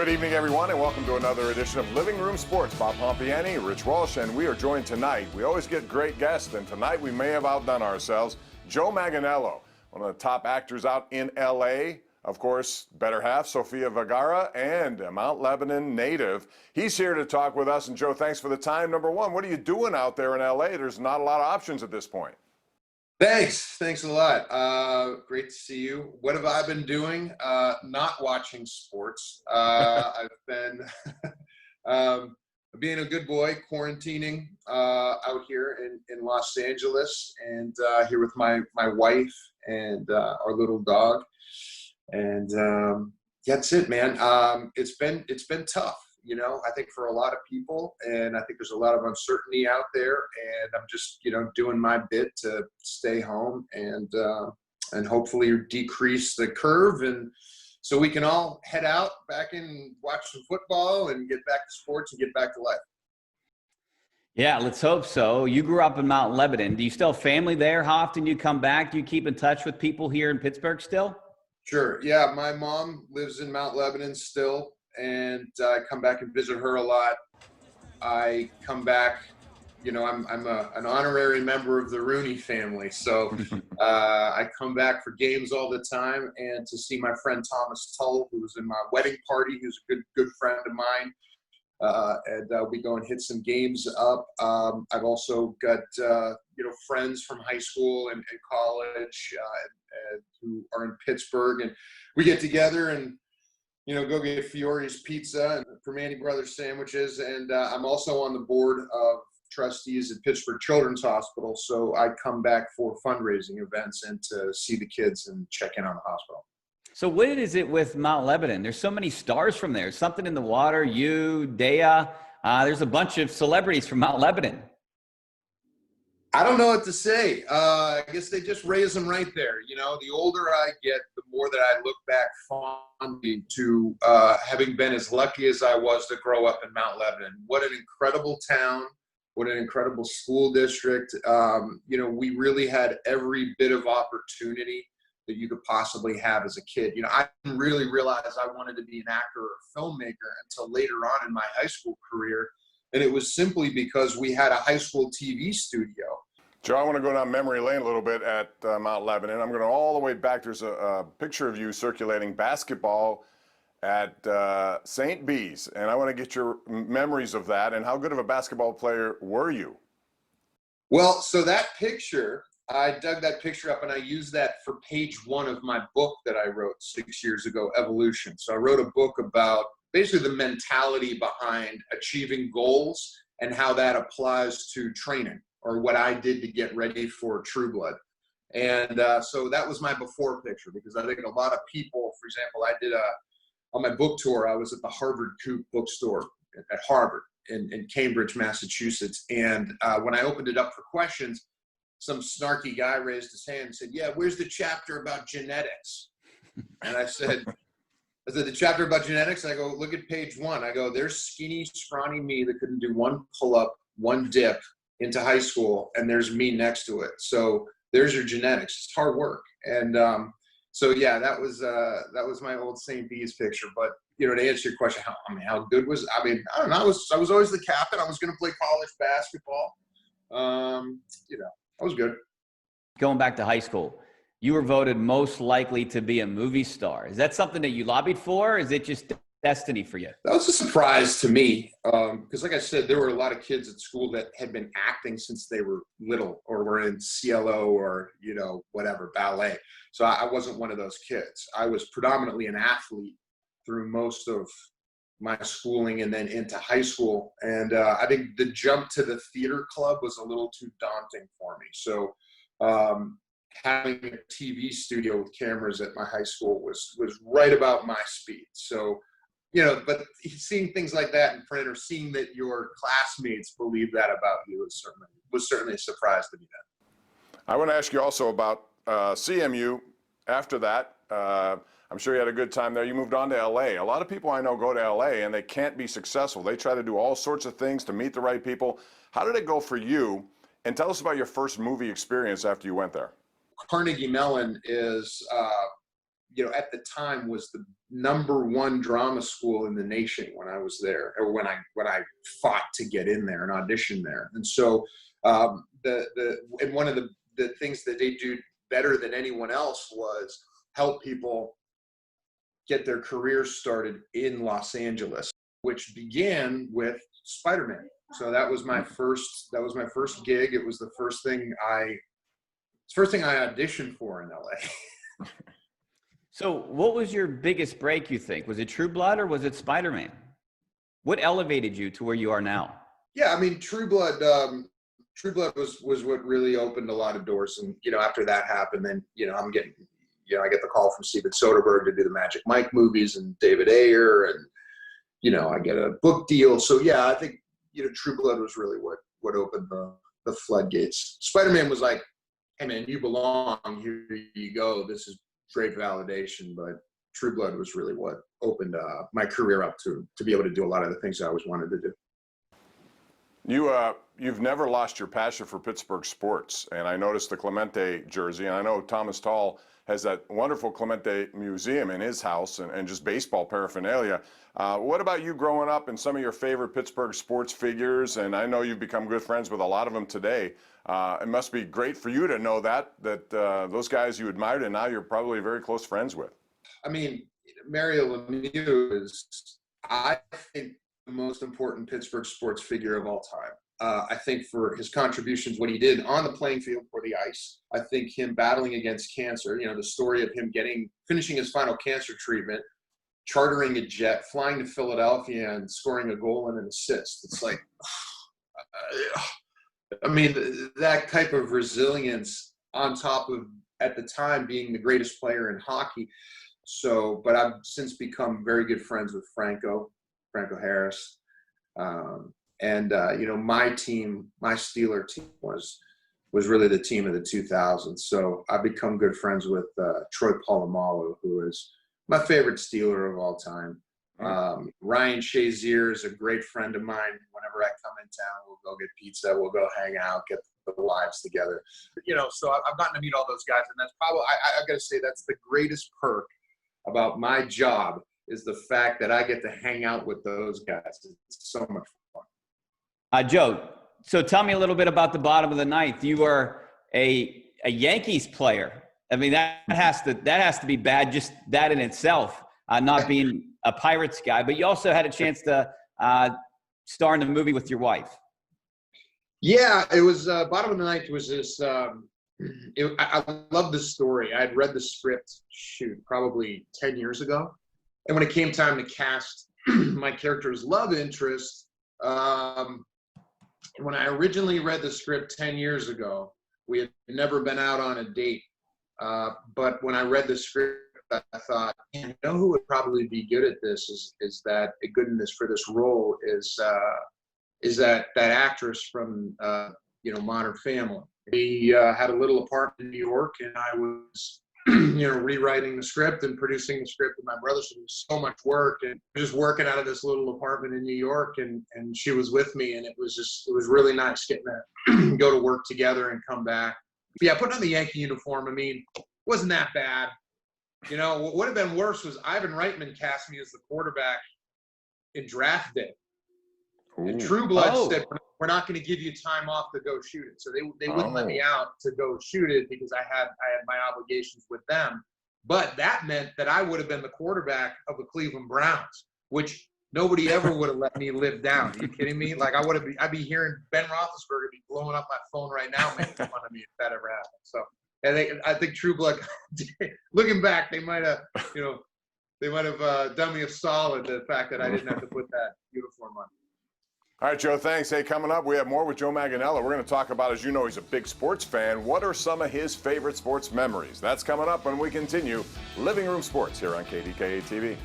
Good evening, everyone, and welcome to another edition of Living Room Sports. Bob Pompeani, Rich Walsh, and we are joined tonight. We always get great guests, and tonight we may have outdone ourselves. Joe Manganiello, one of the top actors out in L.A., of course, better half, Sofia Vergara, and a Mount Lebanon native. He's here to talk with us, and Joe, thanks for the time. Number one, what are you doing out there in L.A.? There's not a lot of options at this point. Thanks a lot. Great to see you. What have I been doing? Not watching sports. I've been being a good boy, quarantining out here in Los Angeles, and here with my wife and our little dog. And that's it, man. It's been tough. You know, I think for a lot of people, and I think there's a lot of uncertainty out there, and I'm just, doing my bit to stay home and hopefully decrease the curve, and so we can all head out back and watch some football and get back to sports and get back to life. Yeah, let's hope so. You grew up in Mount Lebanon. Do you still have family there? How often do you come back? Do you keep in touch with people here in Pittsburgh still? Sure. Yeah, my mom lives in Mount Lebanon still. And I come back and visit her a lot. I come back, I'm an honorary member of the Rooney family, so I come back for games all the time, and to see my friend Thomas Tull, who was in my wedding party, who's a good friend of mine, and we go and hit some games up. I've also got friends from high school and college who are in Pittsburgh, and we get together and go get Fiore's Pizza and Pompeani Brothers sandwiches. And I'm also on the board of trustees at Pittsburgh Children's Hospital. So I come back for fundraising events and to see the kids and check in on the hospital. So what is it with Mount Lebanon? There's so many stars from there. Something in the water, you, Dea. There's a bunch of celebrities from Mount Lebanon. I don't know what to say. I guess they just raise them right there. The older I get, the more that I look back fondly to having been as lucky as I was to grow up in Mount Lebanon. What an incredible town. What an incredible school district. We really had every bit of opportunity that you could possibly have as a kid. I didn't really realize I wanted to be an actor or a filmmaker until later on in my high school career. And it was simply because we had a high school TV studio. Joe, I want to go down memory lane a little bit at Mount Lebanon. I'm going to all the way back. There's a picture of you circulating basketball at St. B's, and I want to get your memories of that. And how good of a basketball player were you? Well, so that picture, I dug that picture up, and I used that for page 1 of my book that I wrote 6 years ago, Evolution. So I wrote a book about basically the mentality behind achieving goals and how that applies to training, or what I did to get ready for True Blood. And so that was my before picture, because I think a lot of people, for example, I did on my book tour, I was at the Harvard Coop bookstore at Harvard in Cambridge, Massachusetts. And when I opened it up for questions, some snarky guy raised his hand and said, "Yeah, where's the chapter about genetics?" And I said, the chapter about genetics? I go, "Look at page 1. I go, there's skinny, scrawny me that couldn't do one pull-up, one dip into high school, and there's me next to it. So there's your genetics. It's hard work." And so yeah, that was my old St. B's picture. But to answer your question, how good was I don't know. I was always the captain. I was going to play college basketball. I was good. Going back to high school, you were voted most likely to be a movie star. Is that something that you lobbied for? Or is it just destiny for you? That was a surprise to me, because like I said, there were a lot of kids at school that had been acting since they were little, or were in CLO or whatever, ballet. So I wasn't one of those kids. I was predominantly an athlete through most of my schooling and then into high school. And I think the jump to the theater club was a little too daunting for me. So having a TV studio with cameras at my high school was right about my speed. So but seeing things like that in print, or seeing that your classmates believe that about you, was certainly a surprise to me then. I want to ask you also about CMU. After that, I'm sure you had a good time there. You moved on to L.A. A lot of people I know go to L.A. and they can't be successful. They try to do all sorts of things to meet the right people. How did it go for you? And tell us about your first movie experience after you went there. Carnegie Mellon is at the time was the #1 drama school in the nation when I was there, or when I fought to get in there and audition there. And so and one of the things that they do better than anyone else was help people get their career started in Los Angeles, which began with Spider-Man. So that was my first gig. It was the first thing I auditioned for in LA. So what was your biggest break, you think? Was it True Blood or was it Spider-Man? What elevated you to where you are now? Yeah, I mean, True Blood was what really opened a lot of doors. And, after that happened, then, I get the call from Steven Soderbergh to do the Magic Mike movies and David Ayer, and, I get a book deal. So yeah, I think, True Blood was really what opened the floodgates. Spider-Man was like, hey man, you belong, here you go. This is great validation. But True Blood was really what opened my career up to be able to do a lot of the things I always wanted to do. You've never lost your passion for Pittsburgh sports, and I noticed the Clemente jersey, and I know Thomas Tall has that wonderful Clemente museum in his house, and just baseball paraphernalia. What about you growing up and some of your favorite Pittsburgh sports figures? And I know you've become good friends with a lot of them today. It must be great for you to know that those guys you admired and now you're probably very close friends with. I mean, Mario Lemieux is, I think, the most important Pittsburgh sports figure of all time. I think for his contributions, what he did on the playing field or the ice. I think him battling against cancer, the story of him finishing his final cancer treatment, chartering a jet, flying to Philadelphia and scoring a goal and an assist. It's like, I mean, that type of resilience on top of, at the time, being the greatest player in hockey. So, but I've since become very good friends with Franco Harris. My team, my Steeler team was really the team of the 2000s. So I've become good friends with Troy Polamalu, who is my favorite Steeler of all time. Ryan Shazier is a great friend of mine. Whenever I come in town, we'll go get pizza, we'll go hang out, get the lives together. So I've gotten to meet all those guys, and that's probably, I got to say, that's the greatest perk about my job, is the fact that I get to hang out with those guys. It's so much fun. Joe, so tell me a little bit about the bottom of the ninth. You are a Yankees player. I mean, that has to be bad, just that in itself, not being a Pirates guy. But you also had a chance to star in a movie with your wife. Yeah, it was bottom of the ninth was this. I love this story. I had read the script, probably 10 years ago. And when it came time to cast my character's love interest, when I originally read the script 10 years ago, we had never been out on a date. But when I read the script, I thought, who would probably be good at this is that a goodness for this role is that actress from Modern Family. We had a little apartment in New York, and I was rewriting the script and producing the script with my brother. So it was so much work, and just working out of this little apartment in New York, and she was with me, and it was really nice getting to go to work together and come back. But yeah, putting on the Yankee uniform, I mean, wasn't that bad. What would have been worse was Ivan Reitman cast me as the quarterback in draft day. Ooh. And True Blood said, we're not going to give you time off to go shoot it. So they wouldn't let me out to go shoot it because I had my obligations with them. But that meant that I would have been the quarterback of the Cleveland Browns, which nobody ever would have let me live down. Are you kidding me? Like I'd be hearing Ben Roethlisberger be blowing up my phone right now making fun of me if that ever happened. So I think True Blood, looking back, they might have done me a solid, the fact that I didn't have to put that uniform on. All right, Joe, thanks. Hey, coming up, we have more with Joe Manganiello. We're going to talk about, as you know, he's a big sports fan. What are some of his favorite sports memories? That's coming up when we continue Living Room Sports here on KDKA-TV.